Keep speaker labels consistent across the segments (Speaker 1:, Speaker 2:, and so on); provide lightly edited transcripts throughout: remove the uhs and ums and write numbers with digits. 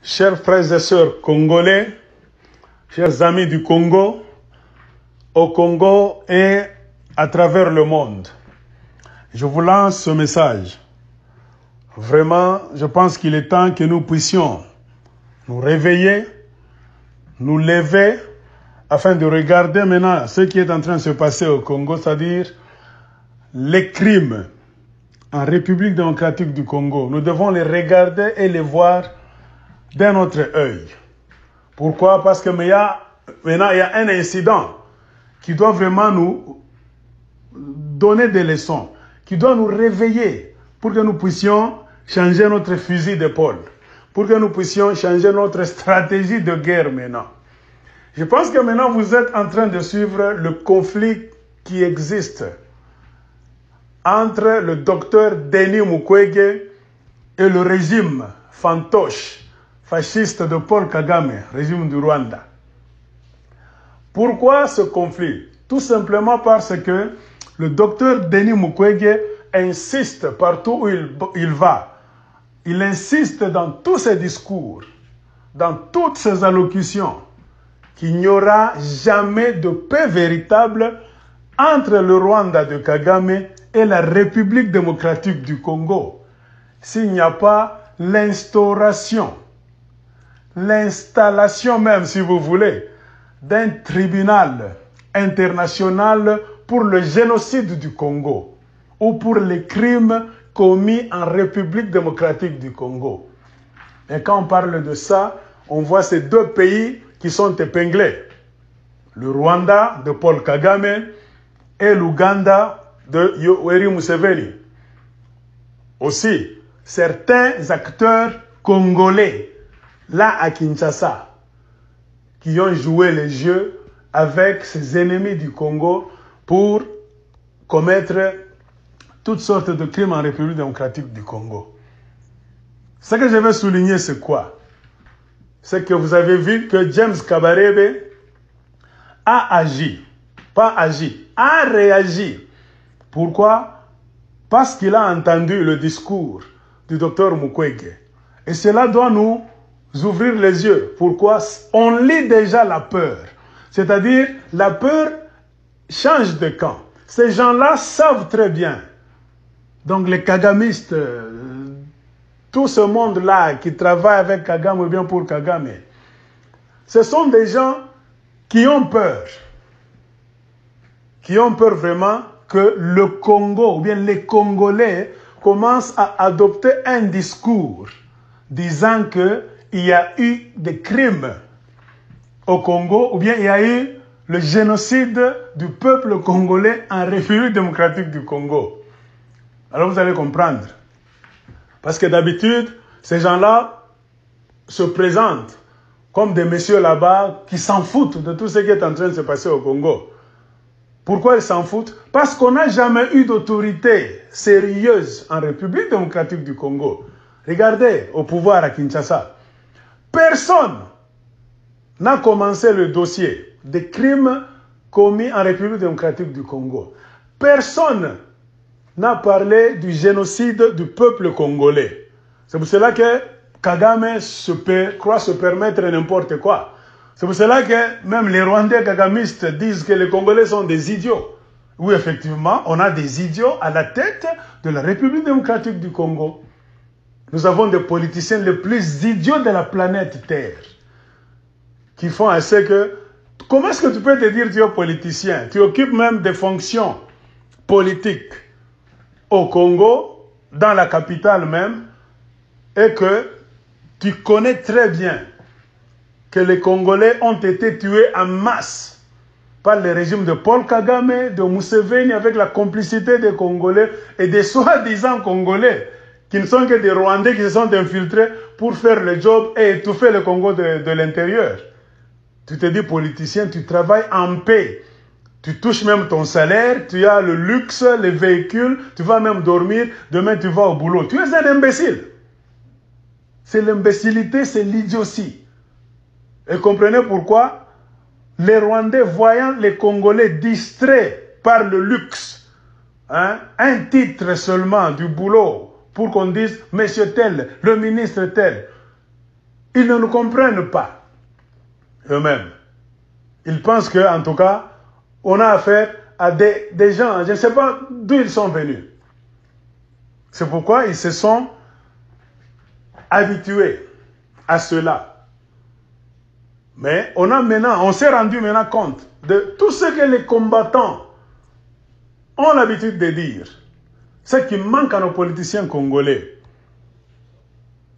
Speaker 1: Chers frères et sœurs congolais, chers amis du Congo, au Congo et à travers le monde, je vous lance ce message. Vraiment, je pense qu'il est temps que nous puissions nous réveiller, nous lever, afin de regarder maintenant ce qui est en train de se passer au Congo, c'est-à-dire les crimes en République démocratique du Congo. Nous devons les regarder et les voir d'un autre œil. Pourquoi? Parce que maintenant, il y a un incident qui doit vraiment nous donner des leçons, qui doit nous réveiller pour que nous puissions changer notre fusil d'épaule, pour que nous puissions changer notre stratégie de guerre maintenant. Je pense que maintenant vous êtes en train de suivre le conflit qui existe entre le docteur Denis Mukwege et le régime fantoche, fasciste de Paul Kagame, régime du Rwanda. Pourquoi ce conflit? Tout simplement parce que le docteur Denis Mukwege insiste partout où il va. Il insiste dans tous ses discours, dans toutes ses allocutions, qu'il n'y aura jamais de paix véritable entre le Rwanda de Kagame et la République démocratique du Congo s'il n'y a pas l'instauration, l'installation même, si vous voulez, d'un tribunal international pour le génocide du Congo ou pour les crimes commis en République démocratique du Congo. Et quand on parle de ça, on voit ces deux pays qui sont épinglés. Le Rwanda de Paul Kagame et l'Ouganda de Yoweri Museveni. Aussi, certains acteurs congolais, là à Kinshasa, qui ont joué les jeux avec ces ennemis du Congo pour commettre toutes sortes de crimes en République démocratique du Congo. Ce que je veux souligner, c'est quoi? C'est que vous avez vu que James Kabarebe a agi, pas agi, a réagi. Pourquoi? Parce qu'il a entendu le discours du docteur Mukwege. Et cela doit nous ouvrir les yeux. Pourquoi? On lit déjà la peur. C'est-à-dire, la peur change de camp. Ces gens-là savent très bien. Donc les kagamistes, tout ce monde-là qui travaille avec Kagame ou bien pour Kagame, ce sont des gens qui ont peur. Qui ont peur vraiment que le Congo, ou bien les Congolais, commencent à adopter un discours disant qu'il y a eu des crimes au Congo, ou bien il y a eu le génocide du peuple congolais en République démocratique du Congo. Alors vous allez comprendre. Parce que d'habitude, ces gens-là se présentent comme des messieurs là-bas qui s'en foutent de tout ce qui est en train de se passer au Congo. Pourquoi ils s'en foutent? Parce qu'on n'a jamais eu d'autorité sérieuse en République démocratique du Congo. Regardez au pouvoir à Kinshasa. Personne n'a commencé le dossier des crimes commis en République démocratique du Congo. Personne n'a parlé du génocide du peuple congolais. C'est pour cela que Kagame croit se permettre n'importe quoi. C'est pour cela que même les Rwandais kagamistes disent que les Congolais sont des idiots. Oui, effectivement, on a des idiots à la tête de la République démocratique du Congo. Nous avons des politiciens les plus idiots de la planète Terre qui font assez que... Comment est-ce que tu peux te dire que tu es politicien? Tu occupes même des fonctions politiques au Congo, dans la capitale même, et que tu connais très bien que les Congolais ont été tués en masse par le régime de Paul Kagame, de Museveni, avec la complicité des Congolais et des soi-disant Congolais, qui ne sont que des Rwandais qui se sont infiltrés pour faire le job et étouffer le Congo de l'intérieur. Tu te dis politicien, tu travailles en paix. Tu touches même ton salaire, tu as le luxe, les véhicules, tu vas même dormir, demain tu vas au boulot. Tu es un imbécile. C'est l'imbécilité, c'est l'idiotie. Et comprenez pourquoi les Rwandais, voyant les Congolais distraits par le luxe, un titre seulement du boulot, pour qu'on dise, monsieur tel, le ministre tel, Ils ne nous comprennent pas eux-mêmes. Ils pensent qu'en tout cas, on a affaire à des gens, je ne sais pas d'où ils sont venus. C'est pourquoi ils se sont habitués à cela. Mais on s'est rendu maintenant compte de tout ce que les combattants ont l'habitude de dire. Ce qui manque à nos politiciens congolais,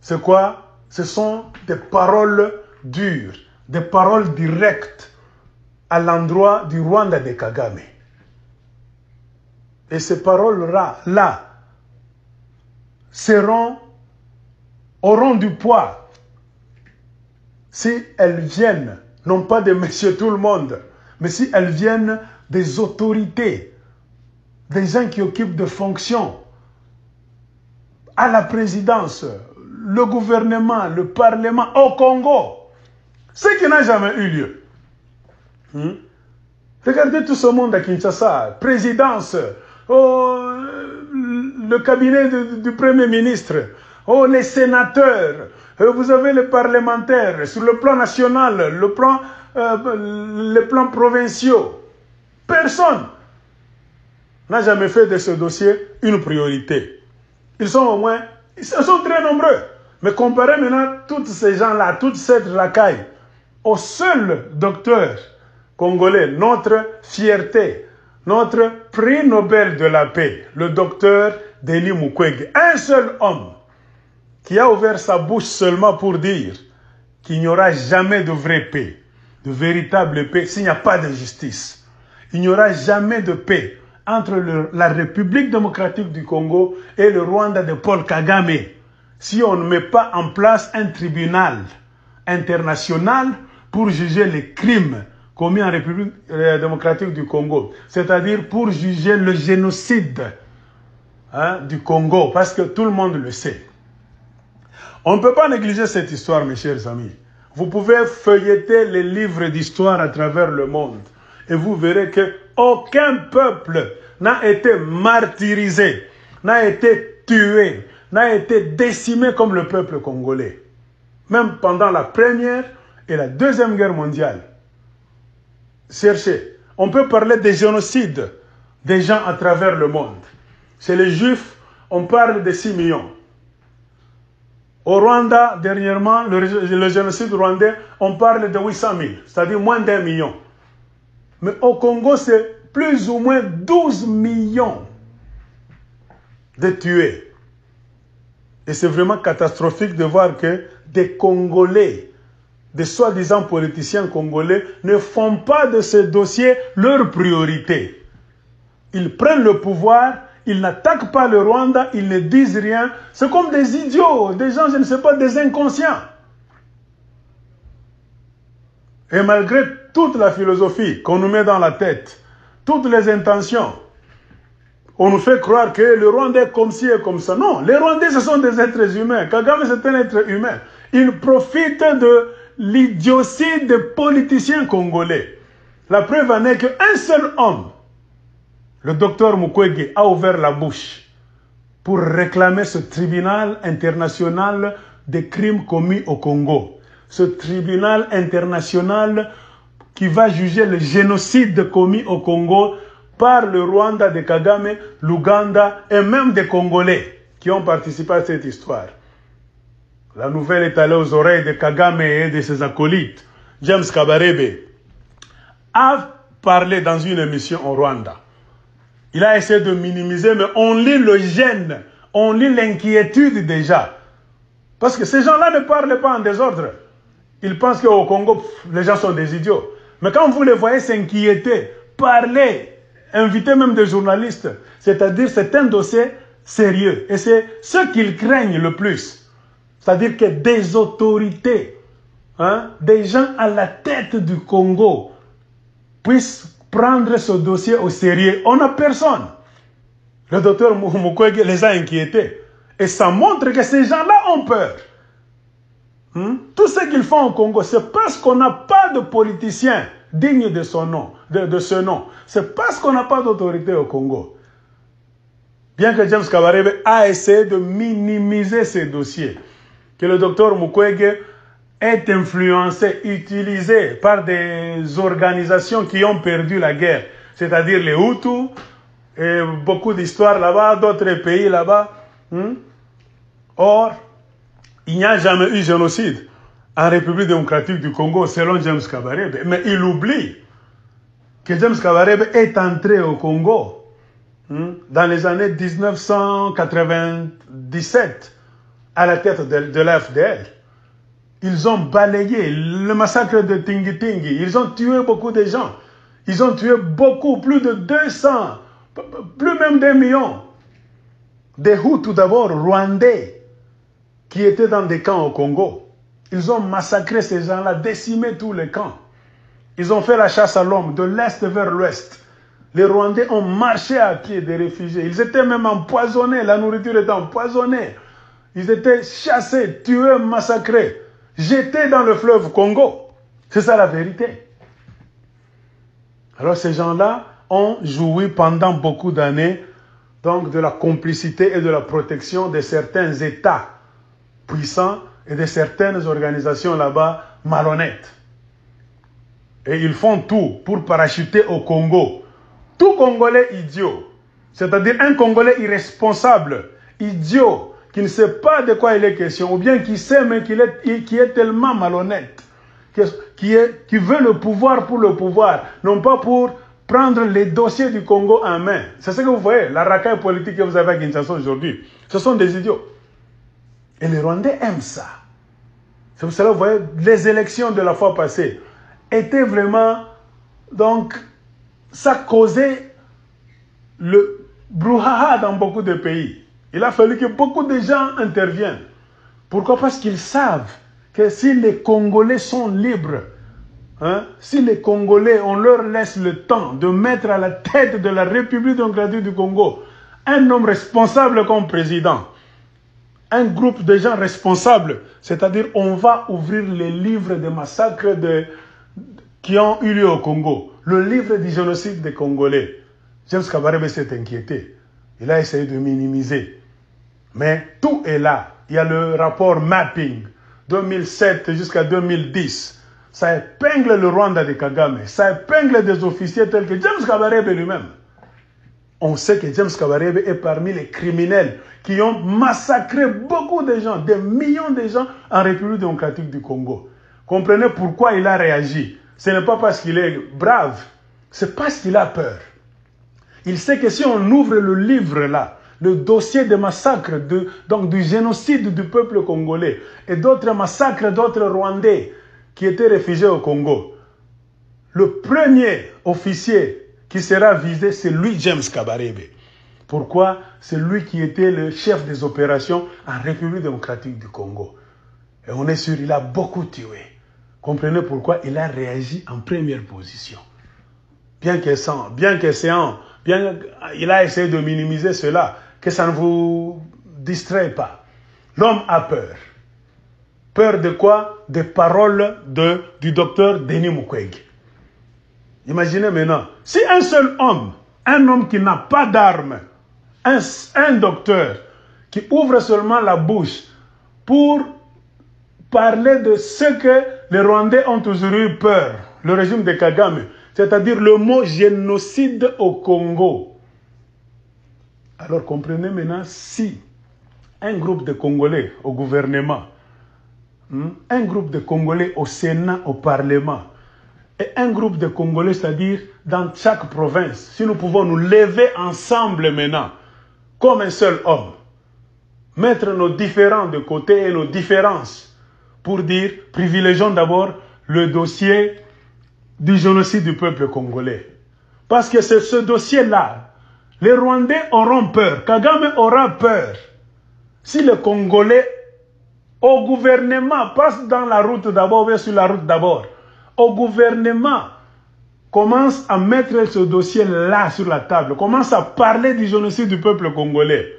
Speaker 1: c'est quoi? Ce sont des paroles dures, des paroles directes à l'endroit du Rwanda de Kagame. Et ces paroles-là auront du poids si elles viennent, non pas de monsieur tout le monde, mais si elles viennent des autorités, des gens qui occupent des fonctions, à la présidence, le gouvernement, le parlement, au Congo, ce qui n'a jamais eu lieu. Regardez tout ce monde à Kinshasa, présidence, le cabinet du Premier ministre, les sénateurs, vous avez les parlementaires, sur le plan national, les plans provinciaux. Personne n'a jamais fait de ce dossier une priorité. Ils sont très nombreux. Mais comparez maintenant tous ces gens-là, toute cette racaille, au seul docteur congolais, notre fierté, notre prix Nobel de la paix, le docteur Denis Mukwege, un seul homme qui a ouvert sa bouche seulement pour dire qu'il n'y aura jamais de vraie paix, de véritable paix, s'il n'y a pas de justice. Il n'y aura jamais de paix entre la République démocratique du Congo et le Rwanda de Paul Kagame, si on ne met pas en place un tribunal international pour juger les crimes commis en République démocratique du Congo, c'est-à-dire pour juger le génocide du Congo, parce que tout le monde le sait. On ne peut pas négliger cette histoire, mes chers amis. Vous pouvez feuilleter les livres d'histoire à travers le monde et vous verrez qu'aucun peuple n'a été martyrisé, n'a été tué, n'a été décimé comme le peuple congolais. Même pendant la Première et la Deuxième Guerre mondiale. Cherchez. On peut parler des génocides des gens à travers le monde. Chez les Juifs, on parle de 6 millions. Au Rwanda, dernièrement, le génocide rwandais, on parle de 800 000, c'est-à-dire moins d'1 million. Mais au Congo, c'est plus ou moins 12 millions de tués. Et c'est vraiment catastrophique de voir que des Congolais, des soi-disant politiciens congolais, ne font pas de ce dossier leur priorité. Ils prennent le pouvoir, ils n'attaquent pas le Rwanda, ils ne disent rien. C'est comme des idiots, des gens, je ne sais pas, des inconscients. Et malgré toute la philosophie qu'on nous met dans la tête, toutes les intentions, on nous fait croire que le Rwandais est comme ci et comme ça. Non, les Rwandais, ce sont des êtres humains. Kagame, c'est un être humain. Il profite de l'idiotie des politiciens congolais. La preuve en est qu'un seul homme, le docteur Mukwege, a ouvert la bouche pour réclamer ce tribunal international des crimes commis au Congo. Ce tribunal international qui va juger le génocide commis au Congo par le Rwanda de Kagame, l'Ouganda et même des Congolais qui ont participé à cette histoire. La nouvelle est allée aux oreilles de Kagame et de ses acolytes. James Kabarebe a parlé dans une émission au Rwanda. Il a essayé de minimiser, mais on lit le gêne, on lit l'inquiétude déjà. Parce que ces gens-là ne parlent pas en désordre. Ils pensent qu'au Congo, les gens sont des idiots. Mais quand vous les voyez s'inquiéter, parler, inviter même des journalistes, c'est-à-dire c'est un dossier sérieux. Et c'est ce qu'ils craignent le plus. C'est-à-dire que des autorités, des gens à la tête du Congo puissent prendre ce dossier au sérieux. On n'a personne. Le docteur Mukwege les a inquiétés. Et ça montre que ces gens-là ont peur. Tout ce qu'ils font au Congo, c'est parce qu'on n'a pas de politiciens dignes de son nom, de ce nom. C'est parce qu'on n'a pas d'autorité au Congo. Bien que James Kabarebe a essayé de minimiser ces dossiers, que le docteur Mukwege est influencé, utilisé par des organisations qui ont perdu la guerre, c'est-à-dire les Hutus, et beaucoup d'histoires là-bas, d'autres pays là-bas. Or, il n'y a jamais eu génocide en République démocratique du Congo, selon James Kabarebe. Mais il oublie que James Kabarebe est entré au Congo dans les années 1997 à la tête de l'AFDL. Ils ont balayé le massacre de Tingi-Tingi. Ils ont tué beaucoup de gens. Ils ont tué beaucoup, plus de 200, plus même d'1 million. Des Hutus d'abord, rwandais, qui étaient dans des camps au Congo. Ils ont massacré ces gens-là, décimé tous les camps. Ils ont fait la chasse à l'homme de l'est vers l'ouest. Les Rwandais ont marché à pied des réfugiés. Ils étaient même empoisonnés. La nourriture était empoisonnée. Ils étaient chassés, tués, massacrés, jetés dans le fleuve Congo. C'est ça la vérité. Alors ces gens-là ont joui pendant beaucoup d'années donc de la complicité et de la protection de certains États puissants et de certaines organisations là-bas malhonnêtes. Et ils font tout pour parachuter au Congo. Tout Congolais idiot, c'est-à-dire un Congolais irresponsable, idiot, qui ne sait pas de quoi il est question, ou bien qui sait mais qui est tellement malhonnête, qui veut le pouvoir pour le pouvoir, non pas pour prendre les dossiers du Congo en main. C'est ce que vous voyez, la racaille politique que vous avez à Kinshasa aujourd'hui. Ce sont des idiots. Et les Rwandais aiment ça. C'est pour cela que vous voyez, les élections de la fois passée étaient vraiment, donc, ça causait le brouhaha dans beaucoup de pays. Il a fallu que beaucoup de gens interviennent. Pourquoi? Parce qu'ils savent que si les Congolais sont libres, si les Congolais, on leur laisse le temps de mettre à la tête de la République démocratique du Congo un homme responsable comme président, un groupe de gens responsables, c'est-à-dire on va ouvrir les livres des massacres qui ont eu lieu au Congo, le livre du génocide des Congolais. James Kabarebe s'est inquiété. Il a essayé de minimiser. Mais tout est là. Il y a le rapport Mapping, 2007 jusqu'à 2010. Ça épingle le Rwanda de Kagame. Ça épingle des officiers tels que James Kabarebe lui-même. On sait que James Kabarebe est parmi les criminels qui ont massacré beaucoup de gens, des millions de gens en République démocratique du Congo. Comprenez pourquoi il a réagi. Ce n'est pas parce qu'il est brave, c'est parce qu'il a peur. Il sait que si on ouvre le livre là, le dossier des massacres, donc du génocide du peuple congolais et d'autres massacres d'autres Rwandais qui étaient réfugiés au Congo, le premier officier qui sera visé, c'est lui, James Kabarebe. Pourquoi? C'est lui qui était le chef des opérations en République démocratique du Congo. Et on est sûr, il a beaucoup tué. Comprenez pourquoi il a réagi en première position. Il a essayé de minimiser cela, que ça ne vous distrait pas. L'homme a peur. Peur de quoi? Des paroles du docteur Denis Mukwege. Imaginez maintenant, si un seul homme, un homme qui n'a pas d'armes, un docteur qui ouvre seulement la bouche pour parler de ce que les Rwandais ont toujours eu peur, le régime de Kagame, c'est-à-dire le mot génocide au Congo. Alors comprenez maintenant, si un groupe de Congolais au gouvernement, un groupe de Congolais au Sénat, au Parlement, et un groupe de Congolais, c'est-à-dire dans chaque province, si nous pouvons nous lever ensemble maintenant, comme un seul homme, mettre nos différends de côté et nos différences, pour dire, privilégions d'abord le dossier du génocide du peuple congolais. Parce que c'est ce dossier-là. Les Rwandais auront peur. Kagame aura peur. Si les Congolais, au gouvernement, passent dans la route d'abord, ou sur la route d'abord, au gouvernement, commence à mettre ce dossier-là sur la table, commence à parler du génocide du peuple congolais.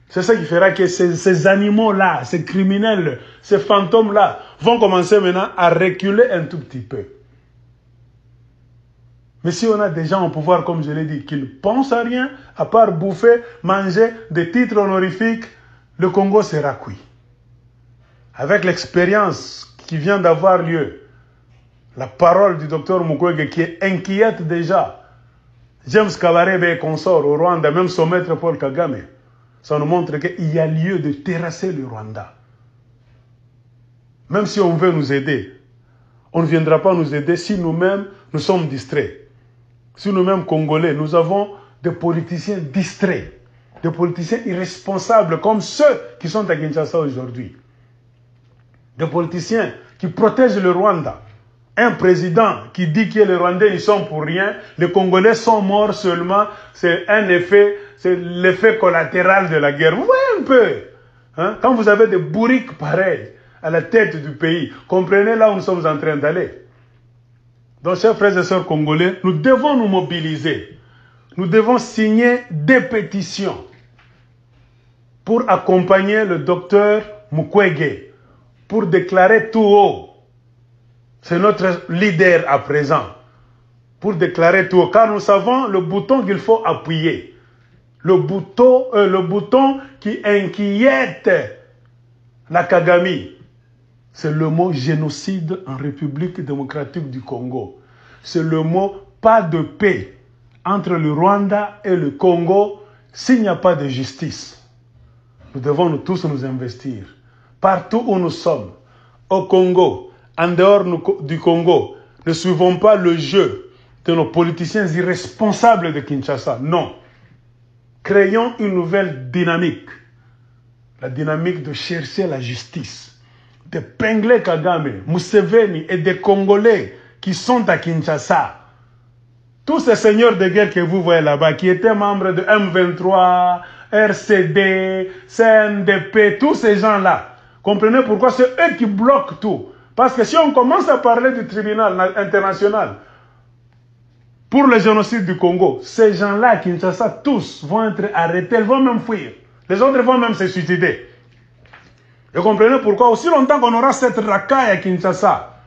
Speaker 1: C'est ça qui fera que ces animaux-là, ces criminels, ces fantômes-là, vont commencer maintenant à reculer un tout petit peu. Mais si on a des gens au pouvoir, comme je l'ai dit, qui ne pensent à rien, à part bouffer, manger des titres honorifiques, le Congo sera cuit. Avec l'expérience qui vient d'avoir lieu, la parole du docteur Mukwege qui inquiète déjà James Kabarebe et consorts au Rwanda, même son maître Paul Kagame, ça nous montre qu'il y a lieu de terrasser le Rwanda. Même si on veut nous aider, on ne viendra pas nous aider si nous-mêmes nous sommes distraits. Si nous-mêmes Congolais, nous avons des politiciens distraits, des politiciens irresponsables comme ceux qui sont à Kinshasa aujourd'hui. Des politiciens qui protègent le Rwanda. Un président qui dit que les Rwandais ils sont pour rien, les Congolais sont morts seulement, c'est un effet, c'est l'effet collatéral de la guerre. Vous voyez un peu, hein? Quand vous avez des bourriques pareils à la tête du pays, comprenez là où nous sommes en train d'aller. Donc, chers frères et sœurs congolais, nous devons nous mobiliser. Nous devons signer des pétitions pour accompagner le docteur Mukwege, pour déclarer tout haut. C'est notre leader à présent. Pour déclarer tout haut. Car nous savons le bouton qu'il faut appuyer. Le bouton qui inquiète la Kagame. C'est le mot génocide en République démocratique du Congo. C'est le mot pas de paix entre le Rwanda et le Congo s'il n'y a pas de justice. Nous devons nous tous nous investir. Partout où nous sommes, au Congo, en dehors du Congo, ne suivons pas le jeu de nos politiciens irresponsables de Kinshasa. Non. Créons une nouvelle dynamique. La dynamique de chercher la justice. D'épingler Kagame, Museveni et des Congolais qui sont à Kinshasa. Tous ces seigneurs de guerre que vous voyez là-bas, qui étaient membres de M23, RCD, CNDP, tous ces gens-là, comprenez pourquoi c'est eux qui bloquent tout. Parce que si on commence à parler du tribunal international pour le génocide du Congo, ces gens-là à Kinshasa, tous vont être arrêtés, ils vont même fuir. Les autres vont même se suicider. Vous comprenez pourquoi, aussi longtemps qu'on aura cette racaille à Kinshasa,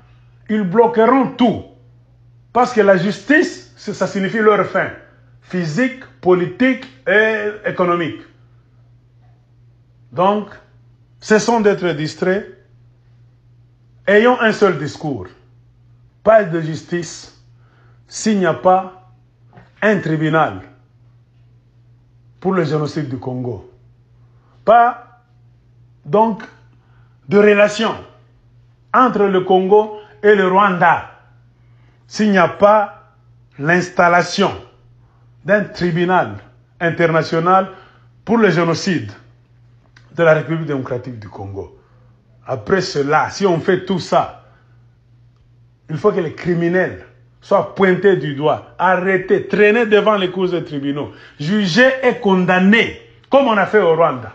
Speaker 1: ils bloqueront tout. Parce que la justice, ça signifie leur fin. Physique, politique et économique. Donc, cessons d'être distraits. Ayons un seul discours. Pas de justice s'il n'y a pas un tribunal pour le génocide du Congo. Pas donc de relation entre le Congo et le Rwanda s'il n'y a pas l'installation d'un tribunal international pour le génocide de la République démocratique du Congo. Après cela, si on fait tout ça, il faut que les criminels soient pointés du doigt, arrêtés, traînés devant les cours des tribunaux, jugés et condamnés, comme on a fait au Rwanda.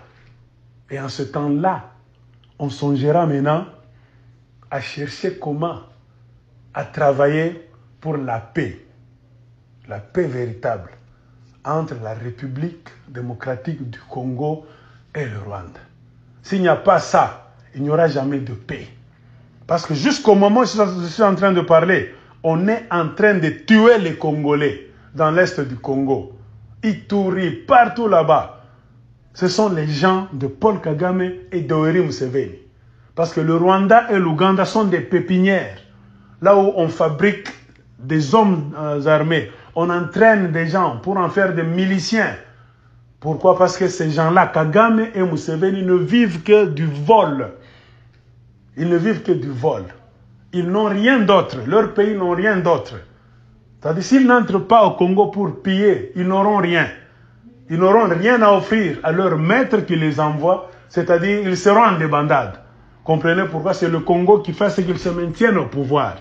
Speaker 1: Et en ce temps-là, on songera maintenant à chercher comment, à travailler pour la paix véritable, entre la République démocratique du Congo et le Rwanda. S'il n'y a pas ça, il n'y aura jamais de paix. Parce que jusqu'au moment où je suis en train de parler, on est en train de tuer les Congolais dans l'est du Congo. Ituri, partout là-bas. Ce sont les gens de Paul Kagame et de Yoweri Museveni. Parce que le Rwanda et l'Ouganda sont des pépinières. Là où on fabrique des hommes armés, on entraîne des gens pour en faire des miliciens. Pourquoi? Parce que ces gens-là, Kagame et Museveni, ne vivent que du vol. Ils ne vivent que du vol. Ils n'ont rien d'autre. Leurs pays n'ont rien d'autre. C'est-à-dire, s'ils n'entrent pas au Congo pour piller, ils n'auront rien. Ils n'auront rien à offrir à leur maître qui les envoie, c'est-à-dire ils seront en débandade. Comprenez pourquoi c'est le Congo qui fait ce qu'ils se maintiennent au pouvoir.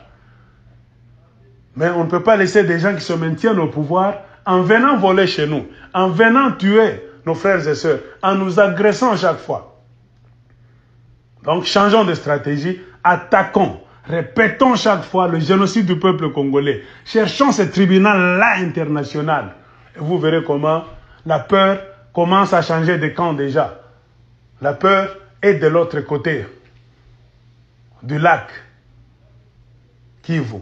Speaker 1: Mais on ne peut pas laisser des gens qui se maintiennent au pouvoir en venant voler chez nous, en venant tuer nos frères et sœurs, en nous agressant chaque fois. Donc changeons de stratégie, attaquons, répétons chaque fois le génocide du peuple congolais. Cherchons ce tribunal-là international. Et vous verrez comment la peur commence à changer de camp déjà. La peur est de l'autre côté du lac Kivu.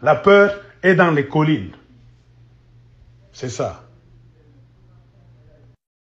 Speaker 1: La peur est dans les collines. C'est ça.